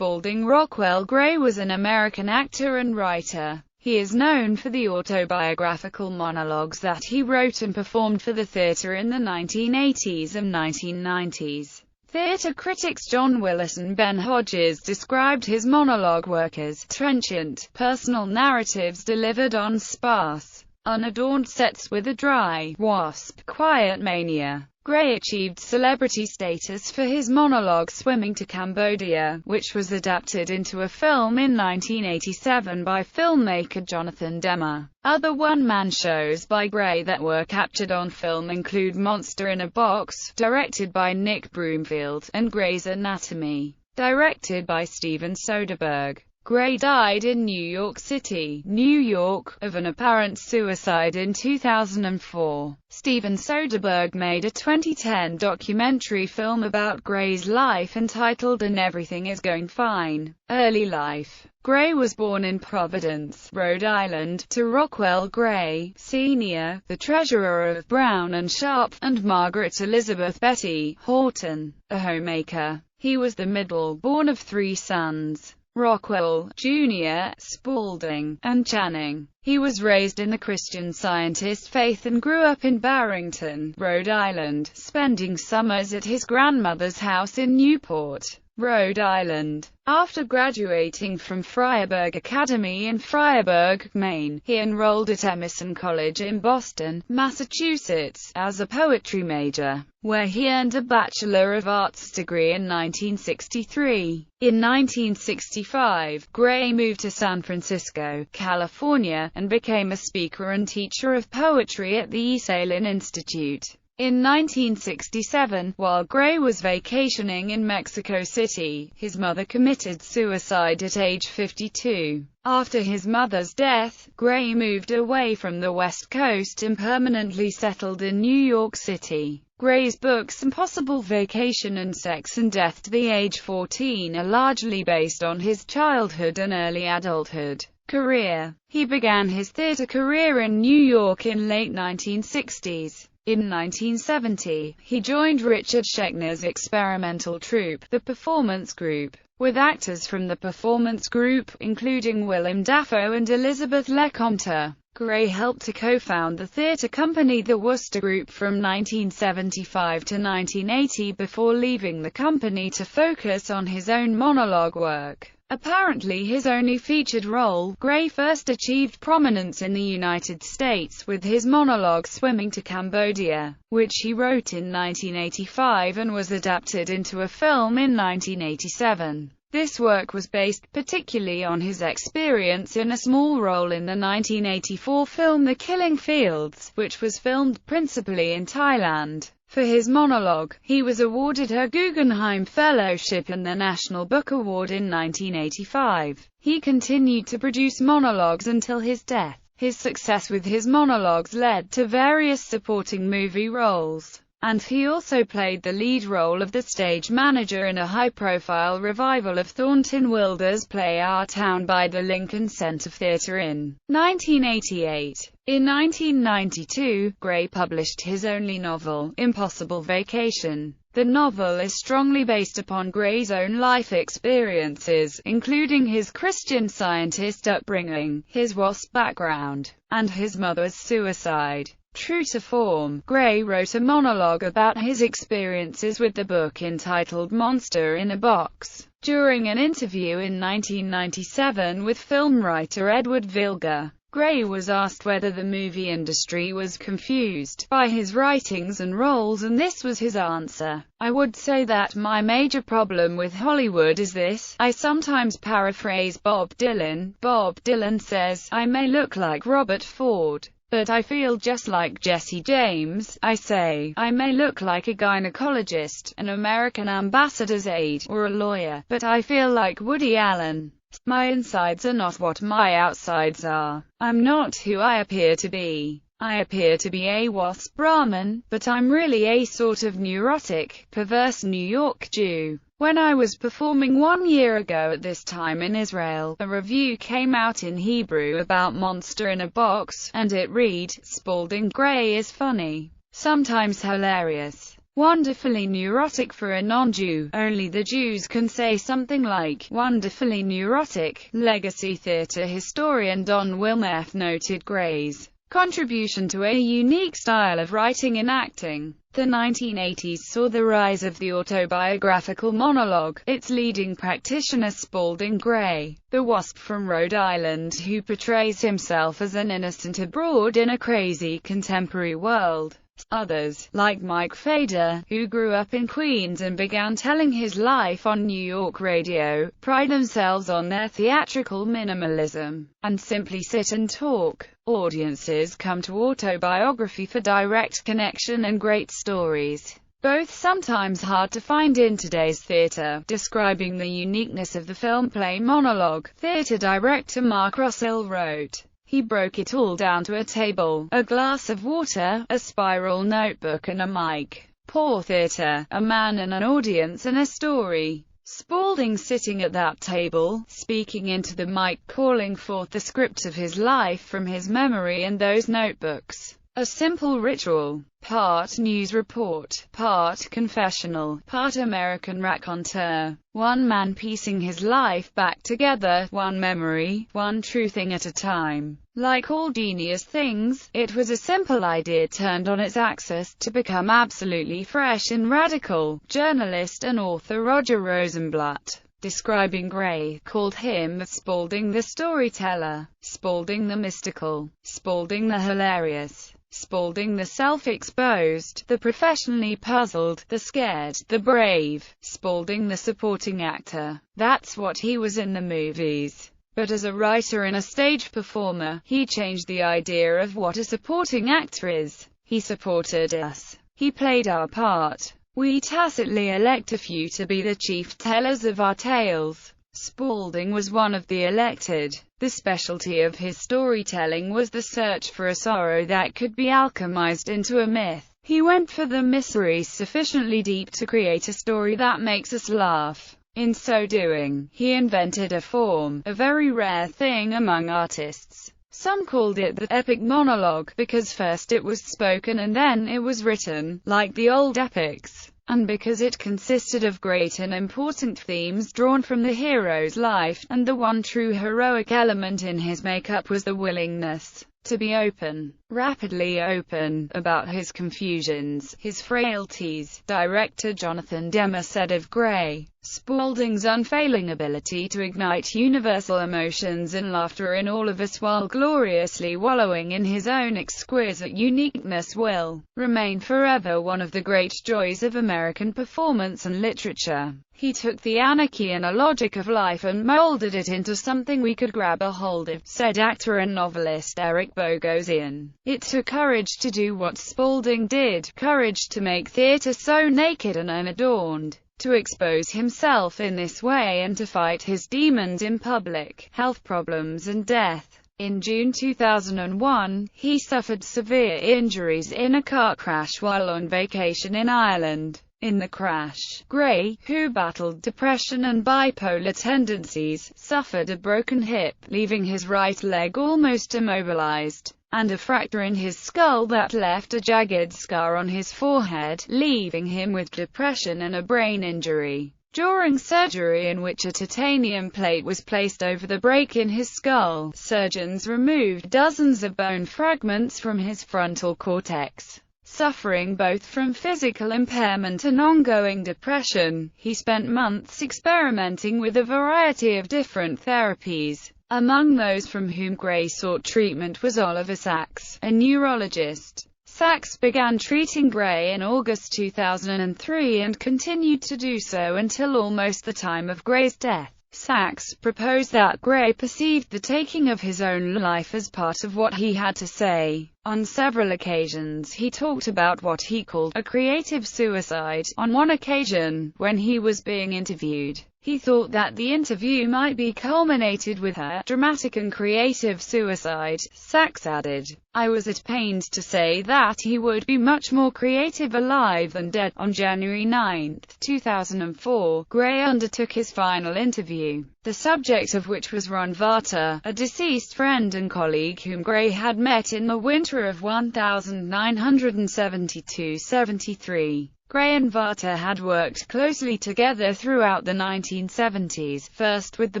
Spalding. Rockwell Gray was an American actor and writer. He is known for the autobiographical monologues that he wrote and performed for the theater in the 1980s and 1990s. Theater critics John Willis and Ben Hodges described his monologue work as trenchant, personal narratives delivered on sparse, unadorned sets with a dry, wasp, quiet mania. Gray achieved celebrity status for his monologue Swimming to Cambodia, which was adapted into a film in 1987 by filmmaker Jonathan Demme. Other one-man shows by Gray that were captured on film include Monster in a Box, directed by Nick Broomfield, and Gray's Anatomy, directed by Steven Soderbergh. Gray died in New York City, New York, of an apparent suicide in 2004. Steven Soderbergh made a 2010 documentary film about Gray's life entitled And Everything Is Going Fine. Early life. Gray was born in Providence, Rhode Island, to Rockwell Gray, Sr., the treasurer of Brown and Sharp, and Margaret Elizabeth Betty Horton, a homemaker. He was the middle born of three sons, Rockwell, Jr., Spalding, and Channing. He was raised in the Christian Scientist faith and grew up in Barrington, Rhode Island, spending summers at his grandmother's house in Newport, Rhode Island. After graduating from Fryeburg Academy in Fryeburg, Maine, he enrolled at Emerson College in Boston, Massachusetts, as a poetry major, where he earned a Bachelor of Arts degree in 1963. In 1965, Gray moved to San Francisco, California, and became a speaker and teacher of poetry at the Esalen Institute. In 1967, while Gray was vacationing in Mexico City, his mother committed suicide at age 52. After his mother's death, Gray moved away from the West Coast and permanently settled in New York City. Gray's books Impossible Vacation and Sex and Death to the Age 14 are largely based on his childhood and early adulthood career. He began his theater career in New York in late 1960s. In 1970, he joined Richard Schechner's experimental troupe, the Performance Group, with actors from the Performance Group, including Willem Dafoe and Elizabeth LeCompte. Gray helped to co-found the theater company the Wooster Group from 1975 to 1980 before leaving the company to focus on his own monologue work. Apparently his only featured role, Gray first achieved prominence in the United States with his monologue Swimming to Cambodia, which he wrote in 1985 and was adapted into a film in 1987. This work was based particularly on his experience in a small role in the 1984 film The Killing Fields, which was filmed principally in Thailand. For his monologue, he was awarded a Guggenheim Fellowship and the National Book Award in 1985. He continued to produce monologues until his death. His success with his monologues led to various supporting movie roles, and he also played the lead role of the stage manager in a high-profile revival of Thornton Wilder's play Our Town by the Lincoln Center Theater in 1988. In 1992, Gray published his only novel, Impossible Vacation. The novel is strongly based upon Gray's own life experiences, including his Christian Scientist upbringing, his WASP background, and his mother's suicide. True to form, Gray wrote a monologue about his experiences with the book entitled Monster in a Box. During an interview in 1997 with film writer Edward Vilga, Gray was asked whether the movie industry was confused by his writings and roles, and this was his answer: "I would say that my major problem with Hollywood is this. I sometimes paraphrase Bob Dylan. Bob Dylan says, I may look like Robert Ford, but I feel just like Jesse James. I say, I may look like a gynecologist, an American ambassador's aide, or a lawyer, but I feel like Woody Allen. My insides are not what my outsides are. I'm not who I appear to be. I appear to be a WASP Brahmin, but I'm really a sort of neurotic, perverse New York Jew." When I was performing 1 year ago at this time in Israel, a review came out in Hebrew about Monster in a Box, and it read, "Spalding Gray is funny, sometimes hilarious, Wonderfully neurotic for a non-Jew. Only the Jews can say something like wonderfully neurotic. Legacy theater historian Don Wilmeth noted Gray's contribution to a unique style of writing and acting. The 1980s saw the rise of the autobiographical monologue, its leading practitioner Spalding Gray, the wasp from Rhode Island who portrays himself as an innocent abroad in a crazy contemporary world. Others, like Mike Fader, who grew up in Queens and began telling his life on New York radio, pride themselves on their theatrical minimalism, and simply sit and talk. Audiences come to autobiography for direct connection and great stories, both sometimes hard to find in today's theater. Describing the uniqueness of the film-play monologue, theater director Mark Russell wrote, "He broke it all down to a table, a glass of water, a spiral notebook and a mic. Poor theater, a man and an audience and a story." Spalding sitting at that table, speaking into the mic, calling forth the script of his life from his memory and those notebooks. A simple ritual, part news report, part confessional, part American raconteur. One man piecing his life back together, one memory, one true thing at a time. Like all genius things, it was a simple idea turned on its axis, to become absolutely fresh and radical. Journalist and author Roger Rosenblatt, describing Gray, called him Spalding the storyteller, Spalding the mystical, Spalding the hilarious, Spalding the self-exposed, the professionally puzzled, the scared, the brave, Spalding the supporting actor. That's what he was in the movies. But as a writer and a stage performer, he changed the idea of what a supporting actor is. He supported us. He played our part. We tacitly elect a few to be the chief tellers of our tales. Spalding was one of the elected. The specialty of his storytelling was the search for a sorrow that could be alchemized into a myth. He went for the misery sufficiently deep to create a story that makes us laugh. In so doing, he invented a form, a very rare thing among artists. Some called it the epic monologue, because first it was spoken and then it was written, like the old epics, and because it consisted of great and important themes drawn from the hero's life, and the one true heroic element in his makeup was the willingness to be open, rapidly open, about his confusions, his frailties. Director Jonathan Demme said of Gray, Spalding's unfailing ability to ignite universal emotions and laughter in all of us while gloriously wallowing in his own exquisite uniqueness will remain forever one of the great joys of American performance and literature. He took the anarchy and illogic of life and molded it into something we could grab a hold of, said actor and novelist Eric Bogosian. It took courage to do what Spalding did, courage to make theater so naked and unadorned, to expose himself in this way and to fight his demons in public, health problems and death. In June 2001, he suffered severe injuries in a car crash while on vacation in Ireland. In the crash, Gray, who battled depression and bipolar tendencies, suffered a broken hip, leaving his right leg almost immobilized, and a fracture in his skull that left a jagged scar on his forehead, leaving him with depression and a brain injury. During surgery in which a titanium plate was placed over the break in his skull, surgeons removed dozens of bone fragments from his frontal cortex. Suffering both from physical impairment and ongoing depression, he spent months experimenting with a variety of different therapies. Among those from whom Gray sought treatment was Oliver Sacks, a neurologist. Sacks began treating Gray in August 2003 and continued to do so until almost the time of Gray's death. Sacks proposed that Gray perceived the taking of his own life as part of what he had to say. On several occasions he talked about what he called a creative suicide. On one occasion, when he was being interviewed, he thought that the interview might be culminated with a dramatic and creative suicide. Sacks added, "I was at pains to say that he would be much more creative alive than dead." On January 9, 2004, Gray undertook his final interview, the subject of which was Ron Varta, a deceased friend and colleague whom Gray had met in the winter of 1972-73. Gray and Varta had worked closely together throughout the 1970s, first with the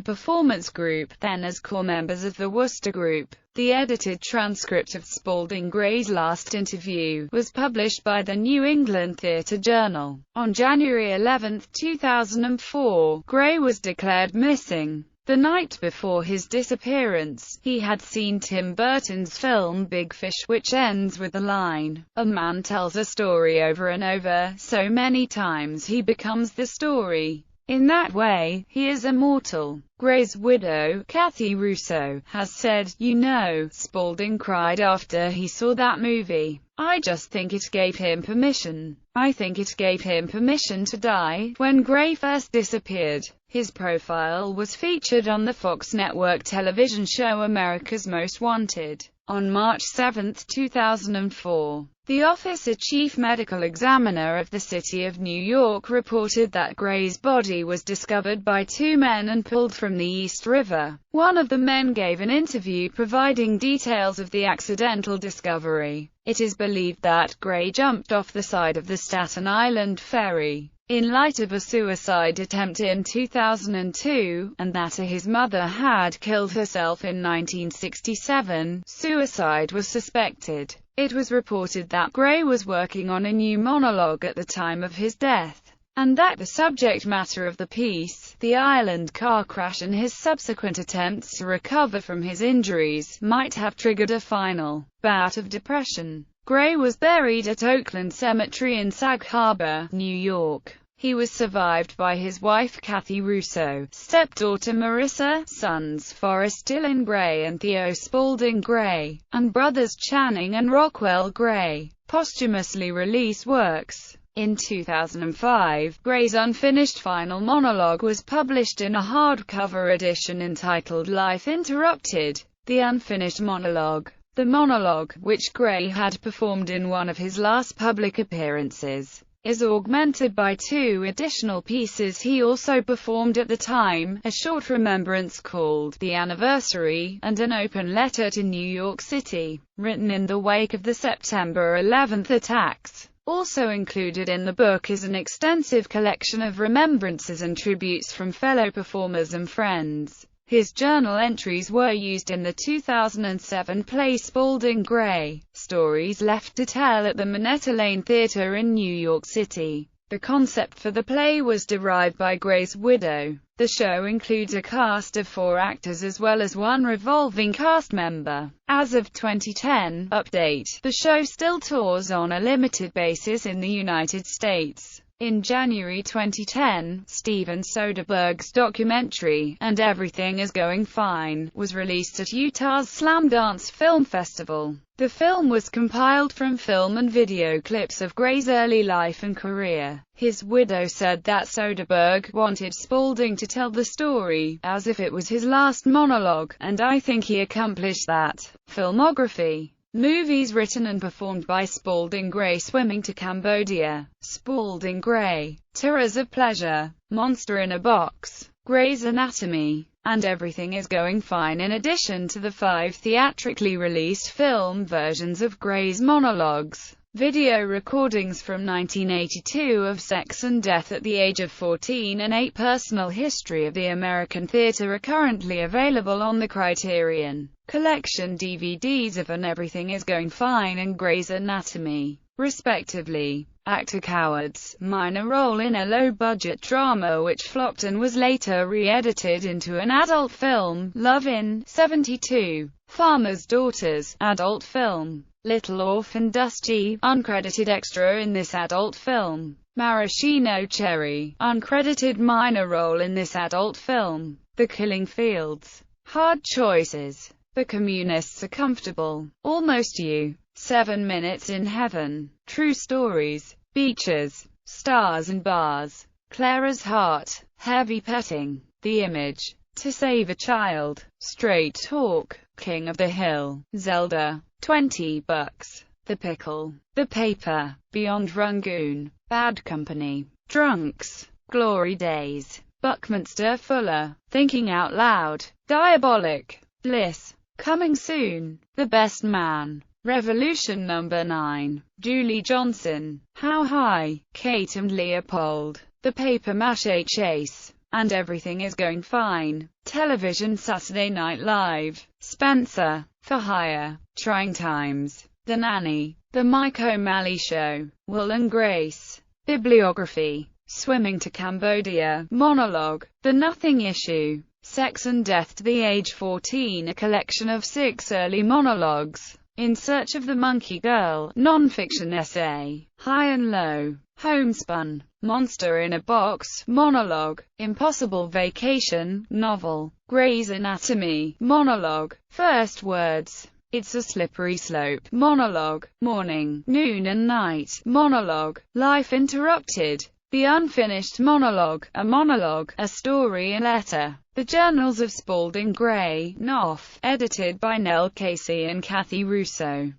Performance Group, then as core members of the Wooster Group. The edited transcript of Spalding Gray's last interview was published by the New England Theatre Journal. On January 11, 2004, Gray was declared missing. The night before his disappearance, he had seen Tim Burton's film Big Fish, which ends with the line, "A man tells a story over and over, so many times he becomes the story. In that way, he is immortal." Gray's widow, Kathy Russo, has said, "You know, Spalding cried after he saw that movie. I just think it gave him permission. I think it gave him permission to die." When Gray first disappeared, his profile was featured on the Fox network television show America's Most Wanted. On March 7, 2004, the Office of Chief Medical Examiner of the City of New York reported that Gray's body was discovered by two men and pulled from the East River. One of the men gave an interview providing details of the accidental discovery. It is believed that Gray jumped off the side of the Staten Island ferry in light of a suicide attempt in 2002, and that his mother had killed herself in 1967. Suicide was suspected. It was reported that Gray was working on a new monologue at the time of his death, and that the subject matter of the piece, the island car crash and his subsequent attempts to recover from his injuries, might have triggered a final bout of depression. Gray was buried at Oakland Cemetery in Sag Harbor, New York. He was survived by his wife Kathy Russo, stepdaughter Marissa, sons Forrest Dillon Gray and Theo Spalding Gray, and brothers Channing and Rockwell Gray. Posthumously released works. In 2005, Gray's unfinished final monologue was published in a hardcover edition entitled Life Interrupted: The Unfinished Monologue. The monologue, which Gray had performed in one of his last public appearances, is augmented by two additional pieces he also performed at the time, a short remembrance called The Anniversary, and an open letter to New York City, written in the wake of the September 11 attacks. Also included in the book is an extensive collection of remembrances and tributes from fellow performers and friends. His journal entries were used in the 2007 play Spalding Gray, Stories Left to Tell at the Minetta Lane Theatre in New York City. The concept for the play was derived by Gray's widow. The show includes a cast of 4 actors as well as one revolving cast member. As of 2010, update, the show still tours on a limited basis in the United States. In January 2010, Steven Soderbergh's documentary, And Everything Is Going Fine, was released at Utah's Slamdance Film Festival. The film was compiled from film and video clips of Gray's early life and career. His widow said that Soderbergh wanted Spalding to tell the story, as if it was his last monologue, and I think he accomplished that. Filmography. Movies written and performed by Spalding Gray: Swimming to Cambodia, Spalding Gray, Terrors of Pleasure, Monster in a Box, Gray's Anatomy, and Everything Is Going Fine, in addition to the 5 theatrically released film versions of Gray's monologues. Video recordings from 1982 of Sex and Death at the Age of 14 and 8 Personal History of the American Theatre are currently available on the Criterion Collection DVDs of And Everything Is Going Fine and Gray's Anatomy, respectively. Actor Coward's minor role in a low-budget drama which flopped and was later re-edited into an adult film, Love in 72. Farmer's Daughters, adult film. Little Orphan Dusty, uncredited extra in this adult film. Maraschino Cherry, uncredited minor role in this adult film. The Killing Fields. Hard Choices. The Communists Are Comfortable. Almost You. 7 Minutes in Heaven. True Stories. Beaches. Stars and Bars. Clara's Heart. Heavy Petting. The Image. To Save a Child. Straight Talk. King of the Hill. Zelda. 20 Bucks. The Pickle. The Paper. Beyond Rangoon. Bad Company. Drunks. Glory Days. Buckminster Fuller. Thinking Out Loud. Diabolic. Bliss. Coming Soon. The Best Man. Revolution number 9. Julie Johnson. How High. Kate and Leopold. The Papier-Mâché Chase. And Everything Is Going Fine. Television Saturday Night Live. Spencer. For Hire. Trying Times. The Nanny. The Mike O'Malley Show. Will and Grace. Bibliography. Swimming to Cambodia. Monologue. The Nothing Issue. Sex and Death to the Age 14, a collection of 6 early monologues. In Search of the Monkey Girl, non-fiction essay. High and Low. Homespun. Monster in a Box, monologue. Impossible Vacation, novel. Grey's Anatomy, monologue. First Words. It's a Slippery Slope, monologue. Morning, Noon and Night, monologue. Life Interrupted. The Unfinished Monologue, a monologue, a story and letter. The Journals of Spalding Gray, Knopf, edited by Nell Casey and Kathy Russo.